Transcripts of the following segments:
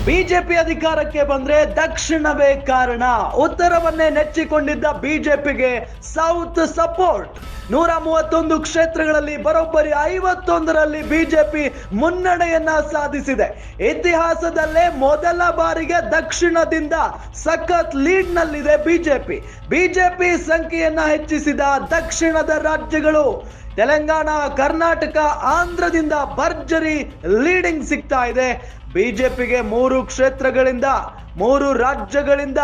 BJP ಅಧಿಕಾರಕ್ಕೆ ಬಂದ್ರೆ ದಕ್ಷಿಣವೇ ಕಾರಣ. ಉತ್ತರವನ್ನೇ ನೆಚ್ಚಿಕೊಂಡಿದ್ದ ಬಿಜೆಪಿಗೆ ಸೌತ್ ಸಪೋರ್ಟ್. 131 ಕ್ಷೇತ್ರಗಳಲ್ಲಿ ಬರೋಬ್ಬರಿ 51ರಲ್ಲಿ ಬಿಜೆಪಿ ಮುನ್ನಡೆಯನ್ನ ಸಾಧಿಸಿದೆ. ಇತಿಹಾಸದಲ್ಲೇ ಮೊದಲ ಬಾರಿಗೆ ದಕ್ಷಿಣದಿಂದ ಸಖತ್ ಲೀಡ್ ನಲ್ಲಿದೆ ಬಿಜೆಪಿ. ಬಿಜೆಪಿ ಸಂಖ್ಯೆಯನ್ನ ಹೆಚ್ಚಿಸಿದ ದಕ್ಷಿಣದ ರಾಜ್ಯಗಳು ತೆಲಂಗಾಣ, ಕರ್ನಾಟಕ, ಆಂಧ್ರದಿಂದ ಭರ್ಜರಿ ಲೀಡಿಂಗ್ ಸಿಗ್ತಾ ಇದೆ. ಬಿಜೆಪಿಗೆ 3 ಕ್ಷೇತ್ರಗಳಿಂದ 3 ರಾಜ್ಯಗಳಿಂದ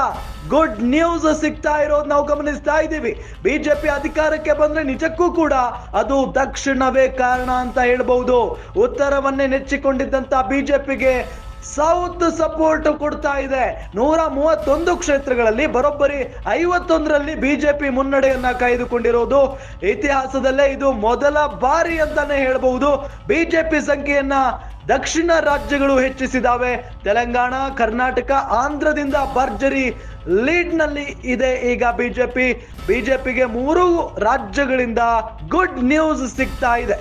ಗುಡ್ ನ್ಯೂಸ್ ಸಿಗ್ತಾ ಇರೋದು ನಾವು ಗಮನಿಸ್ತಾ ಇದ್ದೀವಿ. ಬಿಜೆಪಿ ಅಧಿಕಾರಕ್ಕೆ ಬಂದ್ರೆ ನಿಜಕ್ಕೂ ಕೂಡ ಅದು ದಕ್ಷಿಣವೇ ಕಾರಣ ಅಂತ ಹೇಳ್ಬಹುದು. ಉತ್ತರವನ್ನೇ ನೆಚ್ಚಿಕೊಂಡಿದ್ದಂತ ಬಿಜೆಪಿಗೆ ಸೌತ್ ಸಪೋರ್ಟ್ ಕೊಡ್ತಾ ಇದೆ. 131 ಕ್ಷೇತ್ರಗಳಲ್ಲಿ ಬರೋಬ್ಬರಿ 51ರಲ್ಲಿ ಬಿಜೆಪಿ ಮುನ್ನಡೆಯನ್ನ ಕಾಯ್ದುಕೊಂಡಿರೋದು. ಇತಿಹಾಸದಲ್ಲೇ ಇದು ಮೊದಲ ಬಾರಿ ಅಂತಾನೆ ಹೇಳ್ಬಹುದು. ಬಿಜೆಪಿ ಸಂಖ್ಯೆಯನ್ನ ದಕ್ಷಿಣ ರಾಜ್ಯಗಳು ಹೆಚ್ಚಿಸಿದಾವೆ. ತೆಲಂಗಾಣ, ಕರ್ನಾಟಕ, ಆಂಧ್ರದಿಂದ ಭರ್ಜರಿ ಲೀಡ್ ನಲ್ಲಿ ಇದೆ ಈಗ ಬಿಜೆಪಿಗೆ 3 ರಾಜ್ಯಗಳಿಂದ ಗುಡ್ ನ್ಯೂಸ್ ಸಿಗ್ತಾ ಇದೆ.